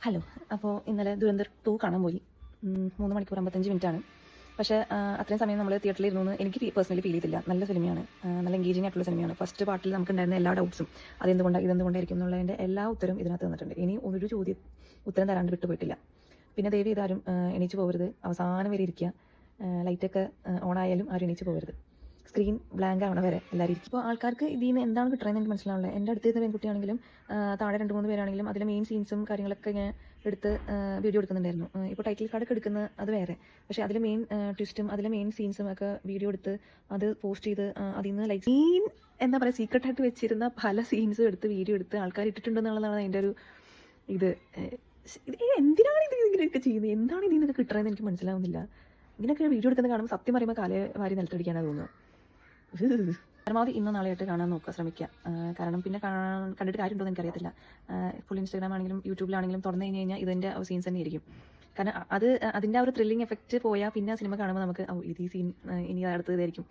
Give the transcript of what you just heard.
Hello. അപ്പോൾ ഇന്നലെ ദുരന്തർ 2 കാണാൻ പോയി. 3 മണിക്കൂർ 55 മിനിറ്റാണ്. പക്ഷേ അത്രയും സമയം നമ്മൾ തിയേറ്ററിൽ ഇരുന്നു എനിക്ക് പേഴ്സണലി ഫീൽ ചെയ്തില്ല. നല്ല സിനിമയാണ്, നല്ല എൻഗേജിങ് ആയിട്ടുള്ള സിനിമയാണ്. ഫസ്റ്റ് പാർട്ടിൽ നമുക്കുണ്ടായിരുന്ന എല്ലാ ഡൗട്ട്സും ഇതെന്തുകൊണ്ടായിരിക്കും എന്നുള്ളതിൻ്റെ എല്ലാ ഉത്തരവും ഇതിനകത്ത് തന്നിട്ടുണ്ട്. ഇനി ഒരു ഉത്തരം തരാണ്ട് വിട്ടുപോയിട്ടില്ല. പിന്നെ ദയവ് ചെയ്ത് ആരും എണീച്ച് പോകരുത്, അവസാനം വരെ ഇരിക്കുക. ലൈറ്റൊക്കെ ഓണായാലും ആരും എണീച്ച് പോകരുത്. സ്ക്രീൻ ബ്ലാങ്ക് ആവണ വരെ എല്ലാവരും ഇരിക്കും. ഇപ്പോൾ ആൾക്കാർക്ക് ഇതിൽ നിന്ന് എന്താണ് കിട്ടണമെന്ന് എനിക്ക് മനസ്സിലാവില്ല. എൻ്റെ അടുത്ത് പെൺകുട്ടിയാണെങ്കിലും താഴെ 2-3 പേരാണെങ്കിലും അതിലെ മെയിൻ സീൻസും കാര്യങ്ങളൊക്കെ ഇങ്ങനെ എടുത്ത് വീഡിയോ എടുക്കുന്നുണ്ടായിരുന്നു. ഇപ്പോൾ ടൈറ്റിൽ കാർഡൊക്കെ എടുക്കുന്ന അത് വേറെ, പക്ഷേ അതിലെ മെയിൻ ട്വിസ്റ്റും അതിലെ മെയിൻ സീൻസും ഒക്കെ വീഡിയോ എടുത്ത് അത് പോസ്റ്റ് ചെയ്ത് അതിൽ നിന്ന് ലൈക്ക് എന്താ പറയുക, സീക്രട്ടായിട്ട് വെച്ചിരുന്ന പല സീൻസും എടുത്ത് വീഡിയോ എടുത്ത് ആൾക്കാർ ഇട്ടിട്ടുണ്ടെന്നുള്ളതാണ് അതിൻ്റെ ഒരു ഇത്. എന്തിനാണ് ഇങ്ങനെയൊക്കെ ചെയ്യുന്നത്? എന്താണ് ഇതിൽ നിന്നൊക്കെ കിട്ടണമെന്ന് എനിക്ക് മനസ്സിലാവുന്നില്ല. ഇങ്ങനെയൊക്കെ വീഡിയോ എടുക്കുന്നത് കാണുമ്പോൾ സത്യം പറയുമ്പോൾ കാലേ വാരി നിലത്തടിക്കാനാണ് തോന്നുന്നത്. പരമാവധി ഇന്നോ നാളെയായിട്ട് കാണാൻ നോക്കുക, ശ്രമിക്കുക. കാരണം പിന്നെ കണ്ടിട്ട് കാര്യമുണ്ടോ എന്ന് എനിക്കറിയത്തില്ല. ഫുൾ ഇൻസ്റ്റാഗ്രാം ആണെങ്കിലും യൂട്യൂബിലാണെങ്കിലും തുറന്നു കഴിഞ്ഞാൽ ഇതിൻ്റെ സീൻസ് തന്നെ ആയിരിക്കും. കാരണം അതിൻ്റെ ആ ഒരു ത്രില്ലിങ് എഫക്റ്റ് പോയാൽ പിന്നെ സിനിമ കാണുമ്പോൾ നമുക്ക് ഇത് ഈ സീൻ ഇനി അടുത്തതായിരിക്കും